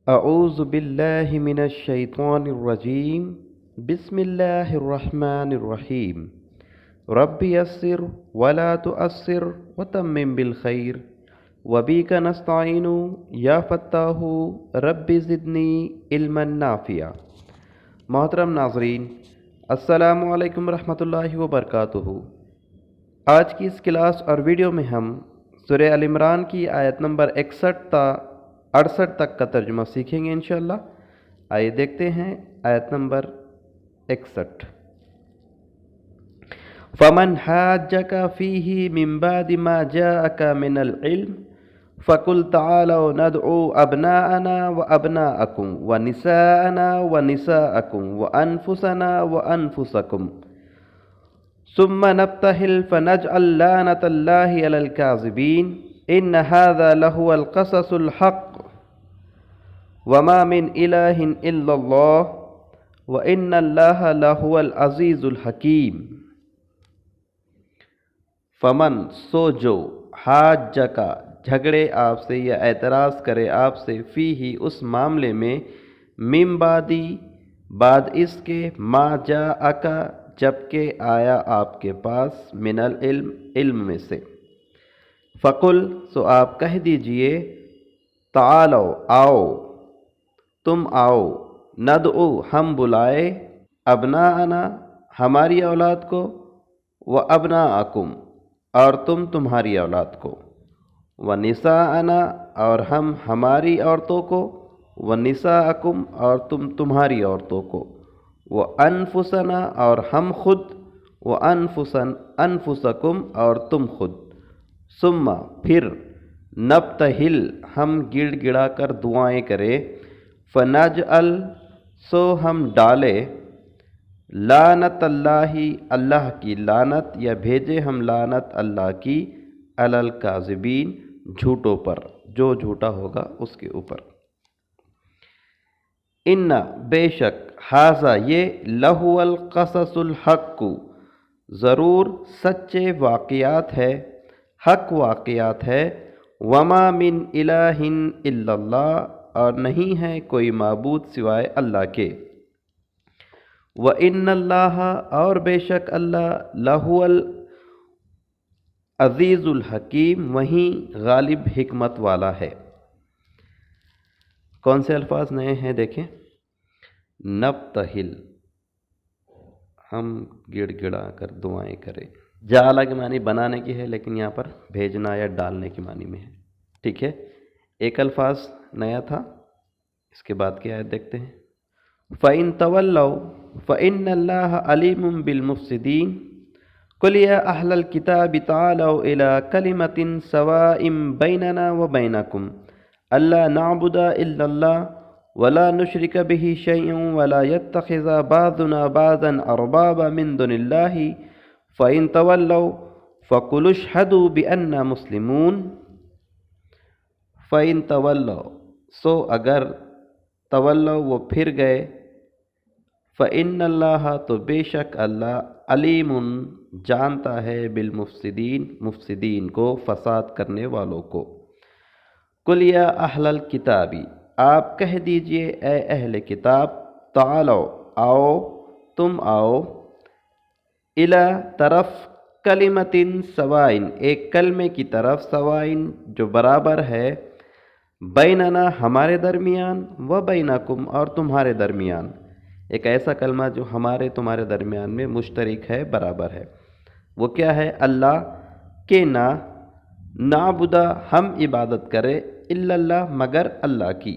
اعوذ باللہ من الشیطان الرجیم بسم اللہ الرحمن الرحیم رب یسر ولا تعسر وتمم بالخیر وبک نستعین یا فتاح رب زدنی علما نافعا۔ محترم ناظرین، السلام علیکم ورحمۃ اللہ وبرکاتہ۔ آج کی اس کلاس اور ویڈیو میں ہم سورہ ال عمران کی آیت نمبر 61 تا 68 تک کا ترجمہ سیکھیں گے انشاءاللہ۔ آئیے دیکھتے ہیں آیت نمبر 61۔ فَمَنْ حَاجَّكَ فِيهِ مِنْ بَعْدِ مَا جَاءَكَ مِنَ الْعِلْمِ فَقُلْ تَعَالَوْا نَدْعُوا أَبْنَاءَنَا وَأَبْنَاءَكُمْ وَنِسَاءَنَا وَنِسَاءَكُمْ وَأَنفُسَنَا وَأَنفُسَكُمْ ثُمَّ نَبْتَهِلْ فَنَجْعَلْ لَعْنَةَ اللَّهِ عَلَى الْكَاذِبِينَ إِنَّ هَذَا لَهُوَ الْقَصَصُ الْحَقُّ وَمَا مِنْ إِلَٰهٍ إِلَّا اللَّهُ وَإِنَّ اللَّهَ لَهُوَ الْعَزِيزُ الْحَكِيمُ۔ فمن سو جو حاج کا جھگڑے آپ سے یا اعتراض کرے آپ سے فی ہی اس معاملے میں من بعدی بعد اس کے ما جاءک جبکہ آیا آپ کے پاس من العلم علم میں سے، فقل سو آپ کہہ دیجئے تعالو آؤ، تم آؤ، ندعو ہم بلائے، ابناءنا ہماری اولاد کو، و ابناءکم اور تم تمہاری اولاد کو، و نساءنا اور ہم ہماری عورتوں کو، و نساءکم اور تم تمہاری عورتوں کو، و انفسنا اور ہم خود، و انفسکم اور تم خود، ثم پھر نبتہل ہم گڑ گڑا کر دعائیں کرے، فنجعل سو ہم ڈالے، لعنت اللہ اللہ کی لعنت یا بھیجے ہم لعنت اللہ کی، علی الکاذبین جھوٹوں پر، جو جھوٹا ہوگا اس کے اوپر۔ ان بے شک ھذا یہ لہو القصص الحق ضرور سچے واقعات ہے، حق واقعات ہے، وما من الہ الا اللہ اور نہیں ہے کوئی معبود سوائے اللہ کے، وَإِنَّ اللَّهَ اور بے شک اللہ لَهُوَ العزیز الحکیم وہیں غالب حکمت والا ہے۔ کون سے الفاظ نئے ہیں دیکھیں، نبتہل ہم گڑ گڑا کر دعائیں کریں، جعلہ کے معنی بنانے کی ہے لیکن یہاں پر بھیجنا یا ڈالنے کے معنی میں ہے، ٹھیک ہے۔ ایک الفاظ نیا تھا، اس کے بعد کی آیت دیکھتے ہیں۔ فَإِن تَوَلَّوْا فَإِنَّ اللَّهَ عَلِيمٌ بِالْمُفْسِدِينَ قُلْ يَا أَهْلَ الْكِتَابِ تَعَالَوْا إِلَىٰ كَلِمَةٍ سَوَاءٍ بَيْنَنَا وَبَيْنَكُمْ أَلَّا نَعْبُدَ إِلَّا اللَّهَ وَلَا نُشْرِكَ بِهِ شَيْئًا وَلَا يَتَّخِذَ بَعْضُنَا بَعْضًا أَرْبَابًا مِّن دُونِ اللَّهِ فَإِن تَوَلَّوْا فَقُلُوا اشْهَدُوا بِأَنَّا مُسْلِمُونَ۔ فَإِن تَوَلَّوْا سو اگر تولوا وہ پھر گئے، فَإِنَّ اللَّهَ تو بے شک اللہ علیم جانتا ہے بالمفسدین مفسدین کو، فساد کرنے والوں کو۔ قُلْ يَا أَهْلَ الْكِتَابِ آپ کہہ دیجئے اے اہل کتاب، تعالو آؤ، تم آؤ، إِلَى طرف کلمۃ سوائن ایک کلمے کی طرف، سوائن جو برابر ہے، بیننا ہمارے درمیان، و بینکم اور تمہارے درمیان، ایک ایسا کلمہ جو ہمارے تمہارے درمیان میں مشترک ہے، برابر ہے۔ وہ کیا ہے؟ اللہ کے نعبد ہم عبادت کرے، الا اللہ مگر اللہ کی،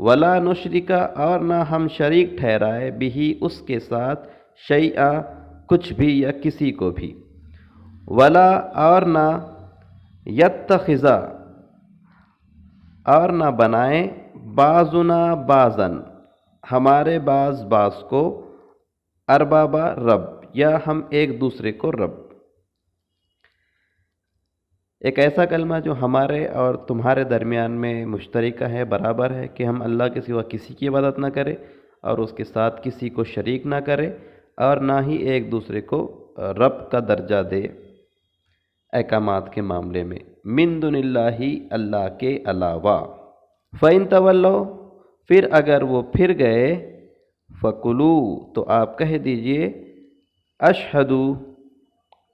ولا نشرکا اور نہ ہم شریک ٹھہرائے، بھی اس کے ساتھ، شیئا کچھ بھی یا کسی کو بھی، ولا اور نہ یتخذا اور نہ بنائیں، بعضنا بعضاً ہمارے بعض بعض کو، اربابا رب یا ہم ایک دوسرے کو رب، ایک ایسا کلمہ جو ہمارے اور تمہارے درمیان میں مشترکہ ہے، برابر ہے، کہ ہم اللہ کے سوا کسی کی عبادت نہ کرے اور اس کے ساتھ کسی کو شریک نہ کرے، اور نہ ہی ایک دوسرے کو رب کا درجہ دے احکامات کے معاملے میں، من دون اللہ اللہ کے علاوہ۔ فَإِن تَوَلَّوْا پھر اگر وہ پھر گئے فکلو تو آپ کہہ دیجئے اشہدو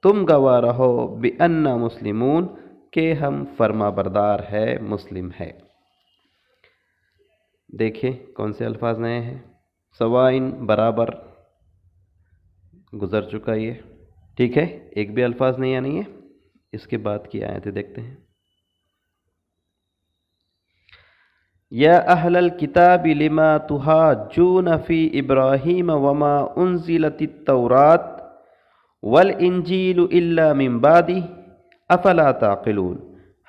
تم گواہ رہو بأننا مسلمون کہ ہم فرما بردار ہے، مسلم ہے۔ دیکھیں کون سے الفاظ نئے ہیں۔ سوائن برابر گزر چکا یہ، ٹھیک ہے، ایک بھی الفاظ نیا نہیں ہے۔ اس کے بعد کی آیتیں دیکھتے ہیں۔ یا اہل الکتاب لما تحاجون فی ابراہیم وما انزلت التوراۃ والانجیل الا من بعدہ افلا تعقلون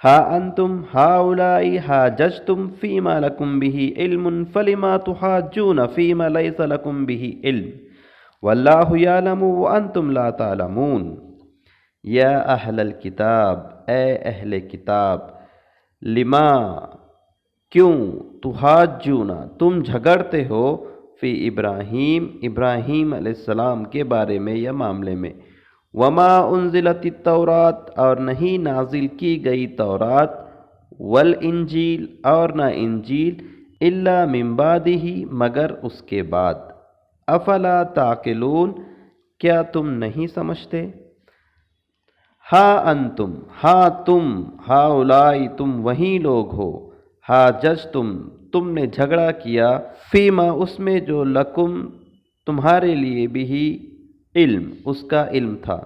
ہا انتم ہؤلاء حاججتم فیما لکم بہ علم فلما تحاجون فیما لیس لکم بہ علم واللہ یعلم وانتم لا تعلمون۔ یا اہل الکتاب، اے اہل کتاب، لما کیوں، تحاجون تم جھگڑتے ہو، فی ابراہیم ابراہیم علیہ السلام کے بارے میں یا معاملے میں، وما انزلت التورات اور نہیں نازل کی گئی تورات، والانجیل اور نہ انجیل، الا من بعدہ مگر اس کے بعد، افلا تعقلون کیا تم نہیں سمجھتے؟ ہا انتم، ہاں تم، ہاؤلائی تم وہی لوگ ہو، حاججتم تم نے جھگڑا کیا، فیما اس میں جو لکم تمہارے لیے بھی علم اس کا علم تھا،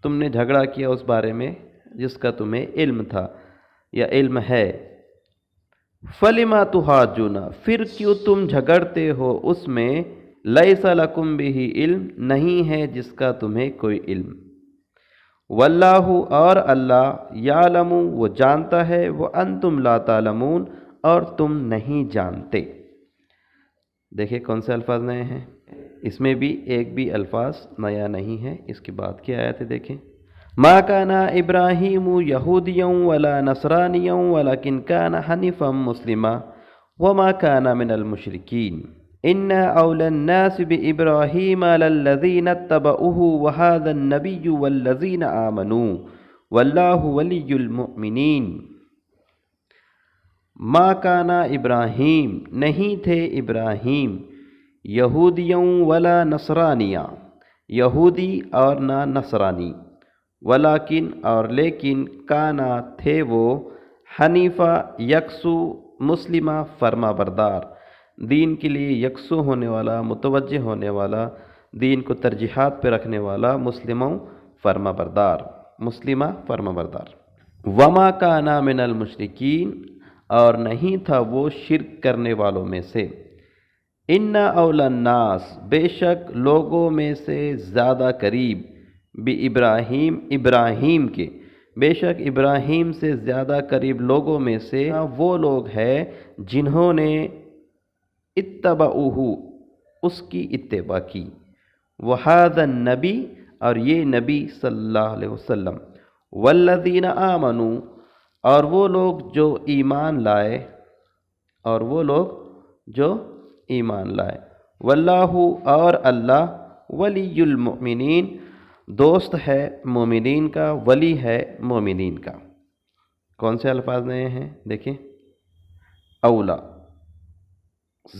تم نے جھگڑا کیا اس بارے میں جس کا تمہیں علم تھا یا علم ہے۔ فلما تحاجون پھر کیوں تم جھگڑتے ہو اس میں، لیس لکم بہ علم نہیں ہے جس کا تمہیں کوئی علم، واللہ اور اللہ یعلم وہ جانتا ہے، وانتم لا تعلمون اور تم نہیں جانتے۔ دیکھیں کون سے الفاظ نئے ہیں، اس میں بھی ایک بھی الفاظ نیا نہیں ہے۔ اس کے بعد کی آیتیں دیکھیں۔ ما کان ابراہیم یہودیا ولا نصرانیا ولکن کان حنیفا مسلما وما کان من المشرکین ان اولی الناس بابراہیم للذین اتبعوہ وہذا النبی والذین آمنوا واللہ ولی المؤمنین۔ ما کانا ابراہیم نہیں تھے ابراہیم، یہودیوں ولا نصرانیہ یہودی اور نہ نصرانی، ولیکن اور لیکن کانا تھے وہ، حنیفہ یکسو، مسلمہ فرما بردار، دین کے لیے یکسو ہونے والا، متوجہ ہونے والا، دین کو ترجیحات پہ رکھنے والا، مسلموں فرما بردار، مسلمہ فرما بردار۔ وما کانا من المشرکین اور نہیں تھا وہ شرک کرنے والوں میں سے، ان اولی الناس بے شک لوگوں میں سے زیادہ قریب، بابراہیم ابراہیم کے، بے شک ابراہیم سے زیادہ قریب لوگوں میں سے وہ لوگ ہیں جنہوں نے اتبعوہ اس کی اتباع کی، وہذا النبی اور یہ نبی صلی اللہ علیہ وسلم، والذین آمنوا اور وہ لوگ جو ایمان لائے، اور وہ لوگ جو ایمان لائے، واللہ اور اللہ، ولی المؤمنین دوست ہے مومنین کا، ولی ہے مومنین کا۔ کون سے الفاظ نئے ہیں دیکھیں۔ اولا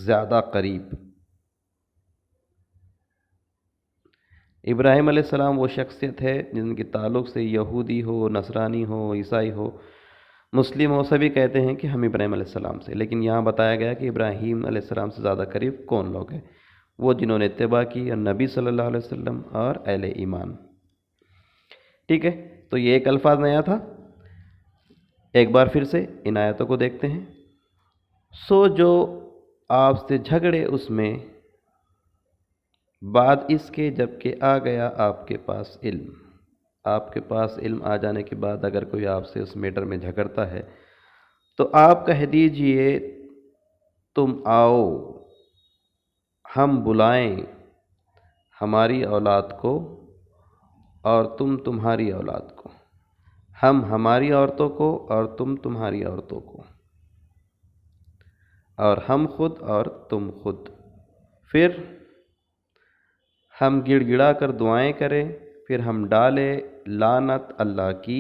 زیادہ قریب، ابراہیم علیہ السلام وہ شخصیت ہے جن کے تعلق سے یہودی ہو، نصرانی ہو، عیسائی ہو، مسلم ہو، سبھی کہتے ہیں کہ ہم ابراہیم علیہ السلام سے، لیکن یہاں بتایا گیا کہ ابراہیم علیہ السلام سے زیادہ قریب کون لوگ ہیں، وہ جنہوں نے اتباع کی، اور نبی صلی اللہ علیہ وسلم اور اہل ایمان۔ ٹھیک ہے، تو یہ ایک الفاظ نیا تھا۔ ایک بار پھر سے ان آیتوں کو دیکھتے ہیں۔ سو جو آپ سے جھگڑے اس میں، بعد اس کے جب کہ آ گیا آپ کے پاس علم، آپ کے پاس علم آ جانے کے بعد اگر کوئی آپ سے اس میٹر میں جھگڑتا ہے تو آپ کہہ دیجئے تم آؤ، ہم بلائیں ہماری اولاد کو اور تم تمہاری اولاد کو، ہم ہماری عورتوں کو اور تم تمہاری عورتوں کو، اور ہم خود اور تم خود، پھر ہم گڑ گڑا کر دعائیں کریں، پھر ہم ڈالے لعنت اللہ کی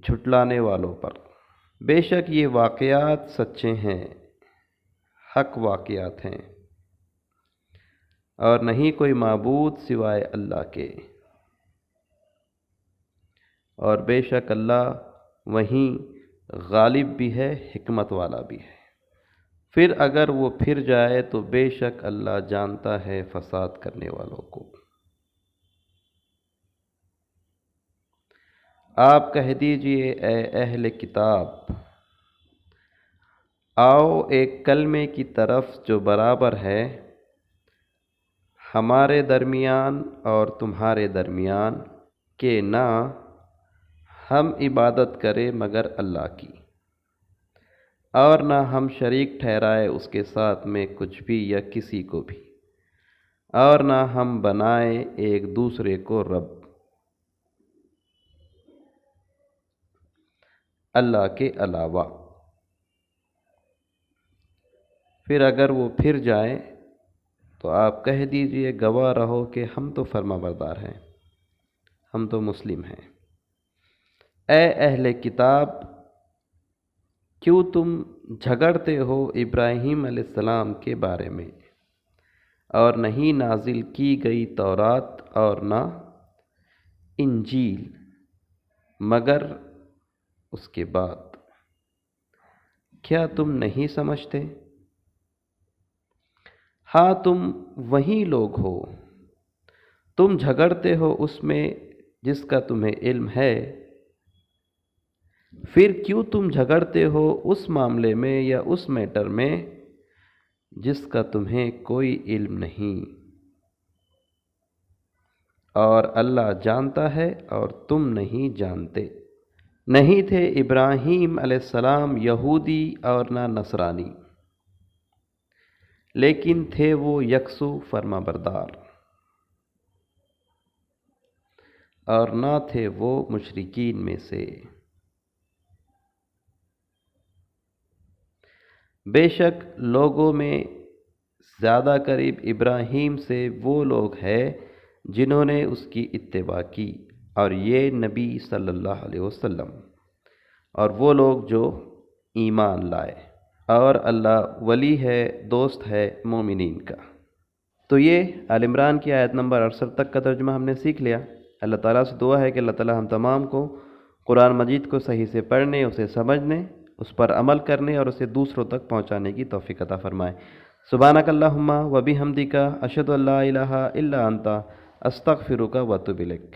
جھٹلانے والوں پر، بے شک یہ واقعات سچے ہیں۔ حق واقعات ہیں، اور نہیں کوئی معبود سوائے اللہ کے، اور بے شک اللہ وہیں غالب بھی ہے، حکمت والا بھی ہے۔ پھر اگر وہ پھر جائے تو بے شک اللہ جانتا ہے فساد کرنے والوں کو۔ آپ کہہ دیجئے اے اہل کتاب، آؤ ایک کلمے کی طرف جو برابر ہے ہمارے درمیان اور تمہارے درمیان، کہ نہ ہم عبادت کریں مگر اللہ کی، اور نہ ہم شریک ٹھہرائے اس کے ساتھ میں کچھ بھی یا کسی کو بھی، اور نہ ہم بنائے ایک دوسرے کو رب اللہ کے علاوہ۔ پھر اگر وہ پھر جائیں تو آپ کہہ دیجئے گواہ رہو کہ ہم تو فرما بردار ہیں، ہم تو مسلم ہیں۔ اے اہل کتاب، کیوں تم جھگڑتے ہو ابراہیم علیہ السلام کے بارے میں، اور نہیں نازل کی گئی تورات اور نہ انجیل مگر اس کے بعد؟ کیا تم نہیں سمجھتے؟ ہاں تم وہی لوگ ہو، تم جھگڑتے ہو اس میں جس کا تمہیں علم ہے، پھر کیوں تم جھگڑتے ہو اس معاملے میں یا اس میٹر میں جس کا تمہیں کوئی علم نہیں، اور اللہ جانتا ہے اور تم نہیں جانتے۔ نہیں تھے ابراہیم علیہ السلام یہودی اور نہ نصرانی، لیکن تھے وہ یکسو فرما بردار، اور نہ تھے وہ مشرکین میں سے۔ بے شک لوگوں میں زیادہ قریب ابراہیم سے وہ لوگ ہیں جنہوں نے اس کی اتباع کی، اور یہ نبی صلی اللہ علیہ وسلم، اور وہ لوگ جو ایمان لائے، اور اللہ ولی ہے، دوست ہے مومنین کا۔ تو یہ آل عمران کی آیت نمبر 68 تک کا ترجمہ ہم نے سیکھ لیا۔ اللہ تعالیٰ سے دعا ہے کہ اللہ تعالیٰ ہم تمام کو قرآن مجید کو صحیح سے پڑھنے، اسے سمجھنے، اس پر عمل کرنے اور اسے دوسروں تک پہنچانے کی توفیق عطا فرمائے۔ سبحانک اللہم و بحمدک، اشہد ان لا الہ الا انت، استغفرک و اتوب الیک۔